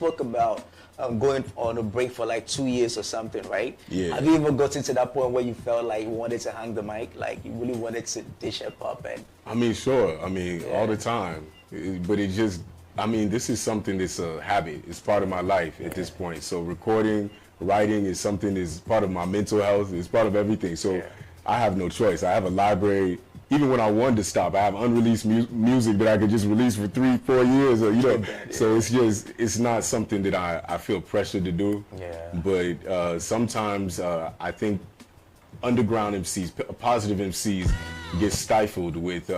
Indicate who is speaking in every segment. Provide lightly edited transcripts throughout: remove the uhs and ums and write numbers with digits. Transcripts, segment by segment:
Speaker 1: spoke about going on a break for like 2 years or something, right?
Speaker 2: Yeah.
Speaker 1: Have you ever gotten to that point where you felt like you wanted to hang the mic, like you really wanted to dish hip hop? And
Speaker 2: I mean, sure. I mean, all the time. But it just, I mean, this is something that's a habit. It's part of my life at this point. So recording, writing is something that's part of my mental health. It's part of everything. So I have no choice. I have a library. Even when I wanted to stop, I have unreleased music that I could just release for 3-4 years, or, you know. So it's just, it's not something that I feel pressured to do. But sometimes I think underground MCs, positive MCs, get stifled with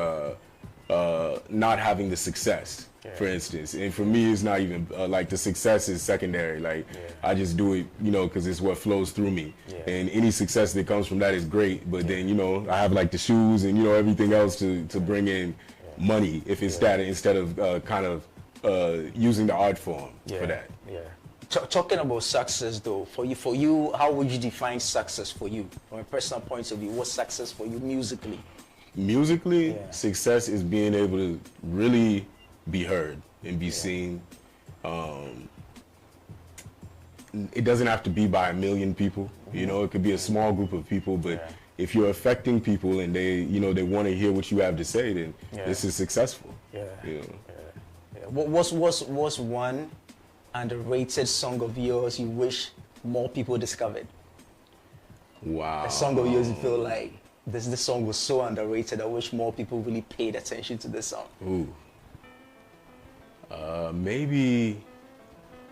Speaker 2: not having the success, for instance. And for me, it's not even like the success is secondary. Like I just do it, you know, because it's what flows through me. And any success that comes from that is great. But then, you know, I have like the shoes and, you know, everything else to bring in money, if it's that, instead of kind of using the art form for that.
Speaker 1: Talking about success, though, for you, how would you define success for you from a personal point of view? What's success for you musically?
Speaker 2: Musically, success is being able to really be heard and be seen. It doesn't have to be by 1 million people. You know, it could be a small group of people, but if you're affecting people and they, you know, they want to hear what you have to say, then this is successful. You know?
Speaker 1: What's one underrated song of yours you wish more people discovered?
Speaker 2: Wow.
Speaker 1: A song of yours you feel like this song was so underrated, I wish more people really paid attention to this song.
Speaker 2: Ooh. Maybe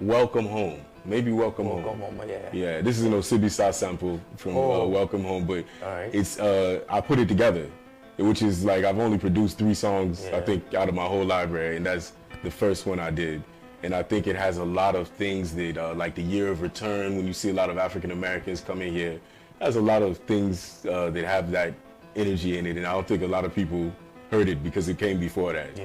Speaker 2: Welcome Home. Maybe Welcome Home. Yeah, this is an Osibi sample from Welcome Home, but it's I put it together, which is like I've only produced 3 songs, I think, out of my whole library, and that's the first one I did. And I think it has a lot of things that, like the year of return, when you see a lot of African Americans coming here, it has a lot of things that have that energy in it, and I don't think a lot of people heard it because it came before that.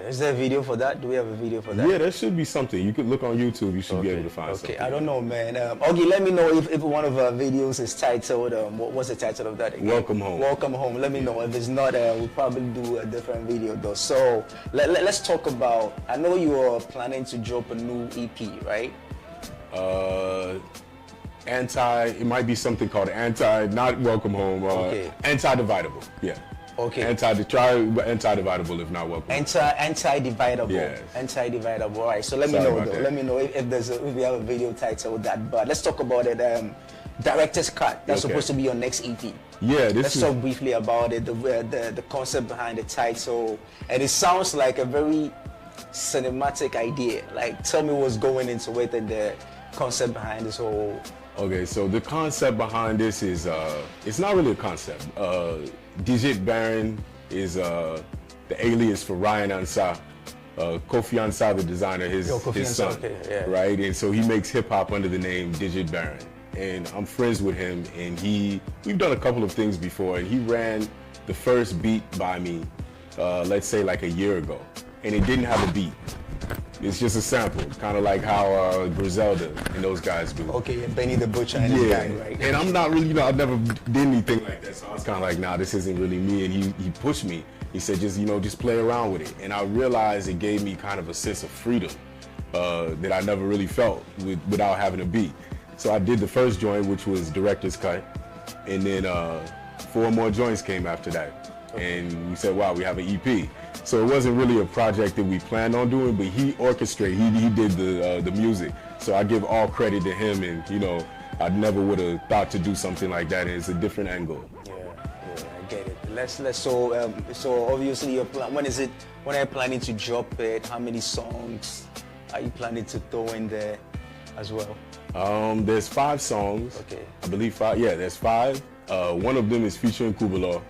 Speaker 1: Is there a video for that? Do we have a video for that?
Speaker 2: Yeah, there should be something. You could look on YouTube. You should be able to find something.
Speaker 1: I don't know, man. Okay, let me know if one of our videos is titled, what's the title of that again?
Speaker 2: Welcome Home.
Speaker 1: Welcome Home. Let me know. If it's not, we'll probably do a different video though. So let's talk about, I know you are planning to drop a new EP, right?
Speaker 2: It might be something called not Welcome Home, Anti-Dividable. Yeah.
Speaker 1: Okay.
Speaker 2: Anti-dividable, if not welcome.
Speaker 1: Anti-dividable.
Speaker 2: Yes.
Speaker 1: Anti-dividable. All right. So let me know though. Let me know if we have a video title that. But let's talk about it. Director's Cut. That's supposed to be your next EP.
Speaker 2: Yeah.
Speaker 1: Let's talk briefly about it. The concept behind the title, and it sounds like a very cinematic idea. Like, tell me what's going into it and the concept behind this whole.
Speaker 2: Okay. So the concept behind this is it's not really a concept. Digit Baron is the alias for Ryan Ansah. Kofi Ansah, the designer, his son, right? And so he makes hip hop under the name Digit Baron. And I'm friends with him, and we've done a couple of things before, and he ran the first beat by me, let's say like a year ago, and it didn't have a beat. It's just a sample, kind of like how Griselda and those guys do.
Speaker 1: Okay, and Benny the Butcher and his gang, right?
Speaker 2: And I'm not really, I've never did anything like that, so I was kind of like, nah, this isn't really me. And he pushed me. He said, just play around with it. And I realized it gave me kind of a sense of freedom that I never really felt without having a beat. So I did the first joint, which was Director's Cut, and then 4 more joints came after that. And we said, wow, we have an EP. So it wasn't really a project that we planned on doing, but he orchestrated, he did the music. So I give all credit to him, and I never would have thought to do something like that, and it's a different angle.
Speaker 1: Yeah, I get it. So obviously when are you planning to drop it? How many songs are you planning to throw in there as well?
Speaker 2: There's 5 songs.
Speaker 1: Okay.
Speaker 2: I believe 5, there's 5. One of them is featuring Kubala.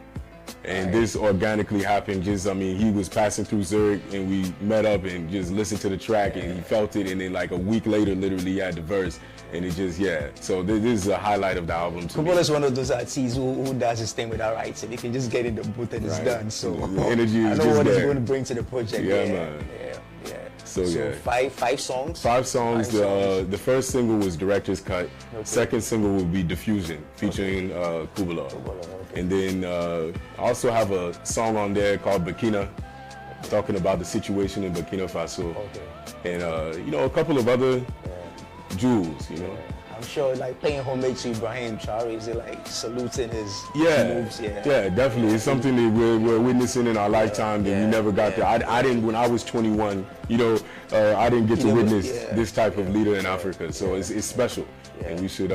Speaker 2: And this organically happened. He was passing through Zurich, and we met up and just listened to the track, and he felt it. And then like a week later, literally, he had the verse, and it just So this is a highlight of the album.
Speaker 1: Kubala is one of those artists who does his thing without writing. He can just get in the booth and it's done. So
Speaker 2: the energy is
Speaker 1: I know what he's going to bring to the project.
Speaker 2: Yeah, man. So
Speaker 1: 5 songs.
Speaker 2: 5 songs. The first single was Director's Cut. Second single will be Diffusion, featuring Kubala. And then I also have a song on there called Bakina talking about the situation in Burkina Faso.
Speaker 1: Okay.
Speaker 2: And, you know, a couple of other jewels, you know.
Speaker 1: I'm sure, like, paying homage to Ibrahim Traore, is it like saluting his moves?
Speaker 2: Yeah, definitely. It's something that we're witnessing in our lifetime that we never got there. I didn't, when I was 21, you know, I didn't get to witness this type of leader in Africa. So it's special, and we should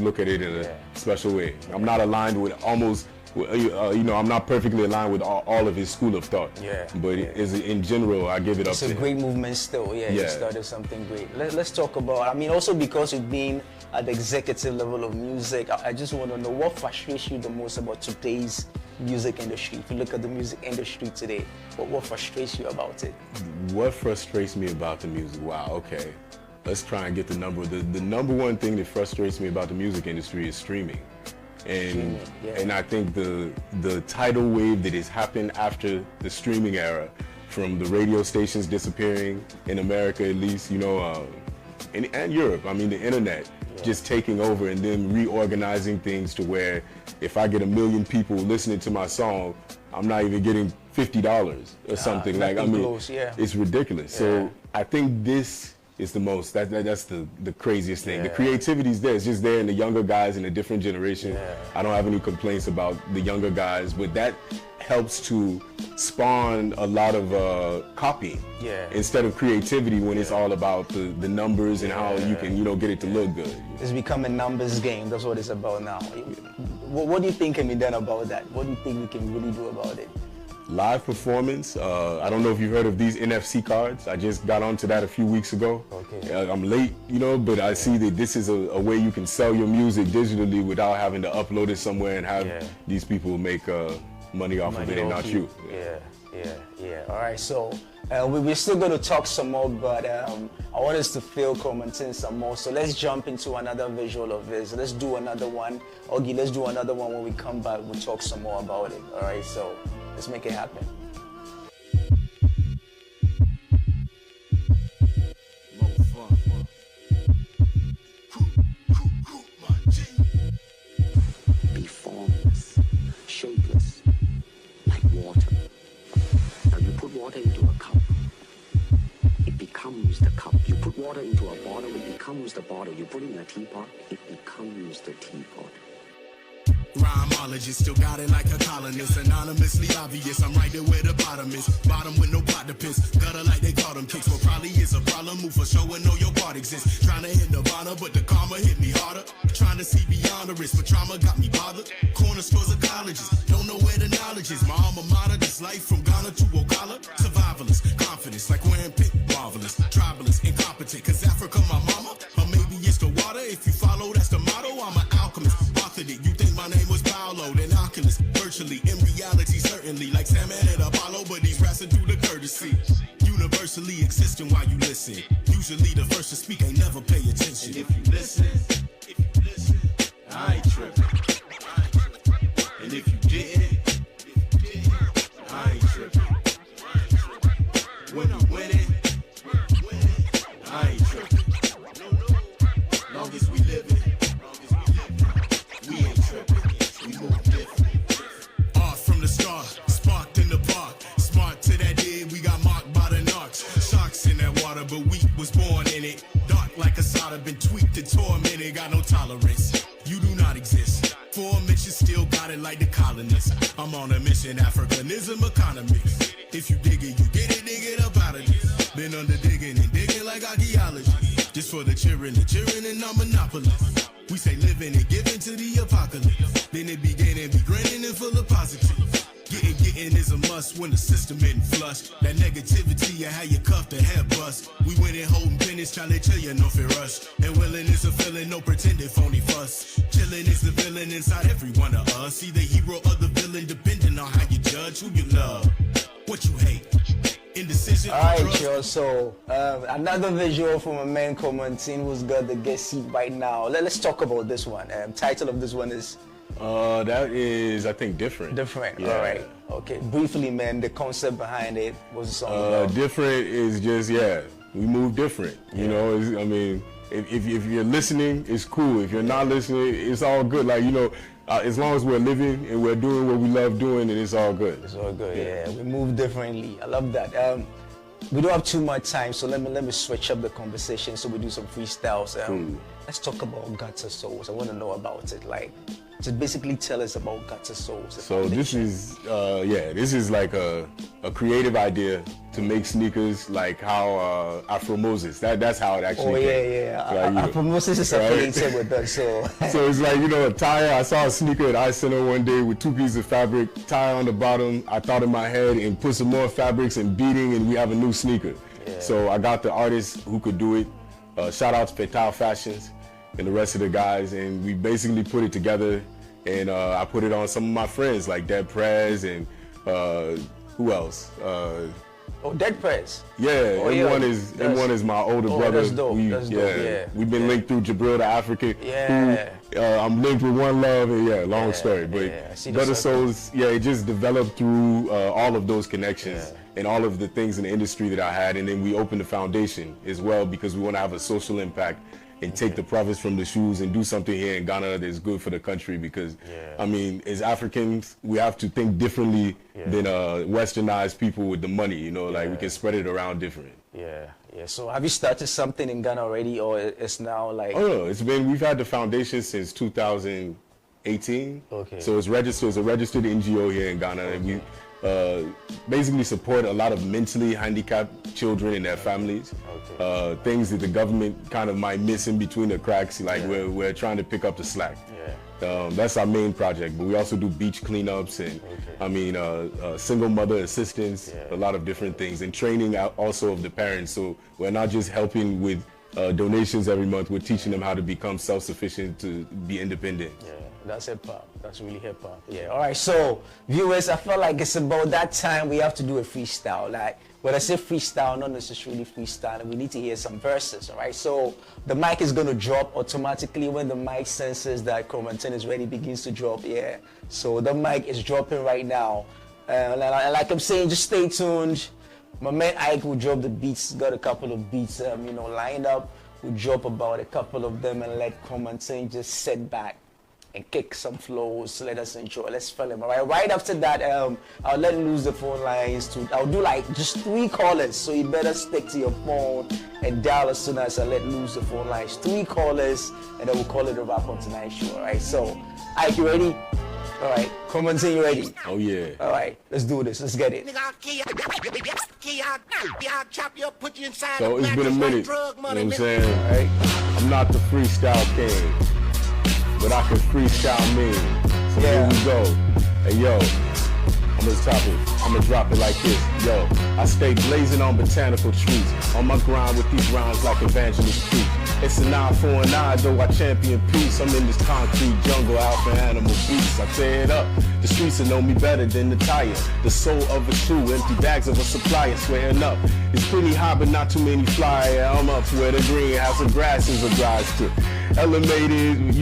Speaker 2: look at it in a special way. I'm not aligned with you know, I'm not perfectly aligned with all of his school of thought. But in general, I give it up to him.
Speaker 1: It's a great movement still. You started something great. Let's talk about, I mean, also because you've been at the executive level of music, I just want to know what frustrates you the most about today's music industry. If you look at the music industry today, what frustrates you about it?
Speaker 2: What frustrates me about the music? Wow, okay. Let's try and get the number. The number one thing that frustrates me about the music industry is streaming. And I think the tidal wave that has happened after the streaming era, from the radio stations disappearing in America at least, you know, and Europe, I mean the internet just taking over and then reorganizing things to where if I get 1 million people listening to my song, I'm not even getting $50 or something. Like, I mean, it's ridiculous. So I think this is the most, that's the craziest thing. The creativity's there, it's just there in the younger guys in a different generation. I don't have any complaints about the younger guys, but that helps to spawn a lot of copying instead of creativity when it's all about the numbers and how you can, you know, get it to look good.
Speaker 1: It's become a numbers game, that's what it's about now. What do you think can be done about that? What do you think we can really do about it?
Speaker 2: Live performance. I don't know if you've heard of these NFC cards. I just got onto that a few weeks ago. I'm late, you know, but I see that this is a way you can sell your music digitally without having to upload it somewhere and have these people make money off of it and not you.
Speaker 1: All right, so we're still going to talk some more, but I want us to feel Kromanteng some more. So let's jump into another visual of this. Let's do another one. Ogie, let's do another one. When we come back, we'll talk some more about it. All right, so let's make it happen.
Speaker 3: Be formless, shapeless, like water. Now you put water into a cup, it becomes the cup. You put water into a bottle, it becomes the bottle. You put it in a teapot, it becomes the teapot.
Speaker 4: Rhymeologist, still got it like a colonist. Anonymously obvious, I'm right there where the bottom is. Bottom with no pot to piss. Gutter like they call them kicks. What probably is a problem, move for show and know your part exists. Trying to hit Nirvana, but the karma hit me harder. Trying to see beyond the risk, but trauma got me bothered. Corner stores of colleges, don't know where the knowledge is. My alma mater, this life from Ghana to Ocala. Survivalist, confidence, like wearing pit. Marvelous, tribalist, incompetent, cause Africa my mama. Or maybe it's the water, if you follow, that's the motto. I'm an alchemist, authored it. You think my name was Paolo, then Oculus. Virtually, in reality, certainly, like Salmon and Apollo, but he's passing through the courtesy. Universally existing while you listen. Usually the first to speak ain't never pay attention.
Speaker 5: And if you listen, I ain't tripping. And if you didn't, I ain't tripping. When I'm winning, I ain't tripping. Long as we living, we ain't tripping. We move different.
Speaker 4: Off from the start, sparked in the park. Smart to that day, we got marked by the narcs. Sharks in that water, but we was born in it. Dark like a soda, been tweaked and tormented. Got no tolerance. You do not exist. 4 missions, still got it like the colonists. I'm on a mission, Africanism economics. If you dig it, you get it, dig it up out of this. Been under digging and digging like archaeology. Just for the cheering and I'm monopolist. We say living and giving to the apocalypse. Then it began and be grinning and full of positive. Getting is a must when the system isn't flush. That negativity and how you cuff the head bust. We went in holding pennies, trying to tell you no fear rush. And willing is a feeling, no pretended phony fuss. Chilling is the villain inside every one of us. See the hero or the villain, depending on how you judge who you love, what you hate. Indecision.
Speaker 1: All right, y'all. So another visual from a man Kromanteng who's got the guest seat right now. Let's talk about this one. Title of this one is.
Speaker 2: That is, I think, different.
Speaker 1: Different. Yeah. All right. Okay. Briefly, man, the concept behind it was the song about.
Speaker 2: Different is just we move different. You know, I mean, if you're listening, it's cool. If you're not listening, it's all good. Like, you know, as long as we're living and we're doing what we love doing, then it's all good.
Speaker 1: It's all good. Yeah, we move differently. I love that. We don't have too much time, so let me switch up the conversation. So we do some freestyles. Let's talk about Gutta Souls. I want to know about it. Like, just basically tell us about Gutta Souls.
Speaker 2: So this is like a creative idea to make sneakers like how Afro Moses. That's how it actually came. Like,
Speaker 1: Afro Moses is affiliated with us, so.
Speaker 2: So it's like, a tire. I saw a sneaker at Eye Center one day with 2 pieces of fabric, tire on the bottom. I thought in my head and put some more fabrics and beading, and we have a new sneaker. Yeah. So I got the artist who could do it. Shout out to Petal Fashions and the rest of the guys, and we basically put it together, and I put it on some of my friends like Dead Prez and who else?
Speaker 1: Dead Prez.
Speaker 2: Yeah, M1 is my older brother.
Speaker 1: That's dope. That's dope.
Speaker 2: We've been linked through Jabril the African.
Speaker 1: Yeah.
Speaker 2: I'm linked with One Love, and long story. But Gutta Souls, it just developed through all of those connections and all of the things in the industry that I had, and then we opened the foundation as well because we want to have a social impact and take the profits from the shoes and do something here in Ghana that's good for the country because, I mean, as Africans, we have to think differently than westernized people with the money, like we can spread it around different.
Speaker 1: Yeah. So have you started something in Ghana already, or it's now like?
Speaker 2: Oh, no, we've had the foundation since 2018. Okay. So it's a registered NGO here in Ghana, and we basically support a lot of mentally handicapped children and their families. Okay. Things that the government kind of might miss in between the cracks, like we're trying to pick up the slack. That's our main project, but we also do beach cleanups and single mother assistance, a lot of different things, and training also of the parents. So we're not just helping with donations every month, we're teaching them how to become self-sufficient, to be independent.
Speaker 1: That's hip-hop. That's really hip-hop. All right, so viewers, I feel like it's about that time we have to do a freestyle. Like, when I say freestyle, not necessarily freestyle, we need to hear some verses, all right? So the mic is going to drop automatically when the mic senses that Kromanteng is ready, begins to drop. So the mic is dropping right now. Like I'm saying, just stay tuned. My man Ike will drop the beats, got a couple of beats lined up. We'll drop about a couple of them and let Kromanteng just sit back and kick some flows. Let us enjoy. Let's fill him. All right. Right after that, I'll let loose the phone lines. I'll do like just 3 callers. So you better stick to your phone and dial as soon as I let loose the phone lines. 3 callers, and then we'll call it a wrap on tonight's show. All right. So, Ike, you ready? All right. Kromanteng, you ready?
Speaker 2: Oh yeah.
Speaker 1: All right. Let's do this. Let's get it.
Speaker 2: So it's been a minute. You know what I'm saying? All right. I'm not the freestyle king, but I can freestyle me. So here we go. Hey yo, I'ma drop it like this. Yo, I stay blazing on botanical trees, on my grind with these rhymes like evangelist preach. It's an eye for an eye, though I champion peace. I'm in this concrete jungle, alpha animal beast. I tear it up. The streets will know me better than the tire. The soul of a shoe, empty bags of a supplier, swearing up. It's pretty high, but not too many fly. Yeah, I'm up to where the greenhouse of grasses are dries to. Elevated,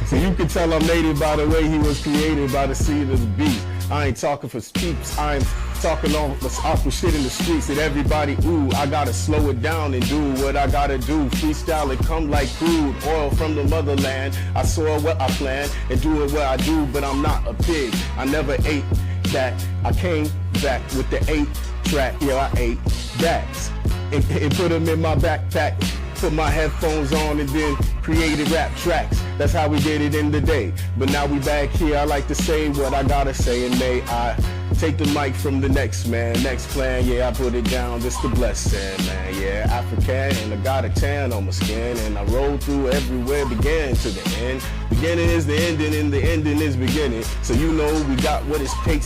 Speaker 2: so you can tell I'm native by the way he was created, by the seed of the beast. I ain't talking for peeps, I'm talking all this awful shit in the streets that everybody, I gotta slow it down and do what I gotta do. Freestyle it come like crude oil from the motherland. I saw what I planned and do it what I do, but I'm not a pig. I never ate that. I came back with the 8-track, I ate that and put them in my backpack. Put my headphones on and then created rap tracks. That's how we did it in the day. But now we back here, I like to say what I gotta say, and may I take the mic from the next man. Next plan, I put it down, this the blessing, man. African, and I got a tan on my skin, and I roll through everywhere, began to the end. Beginning is the ending, and the ending is beginning. So you know we got what it takes.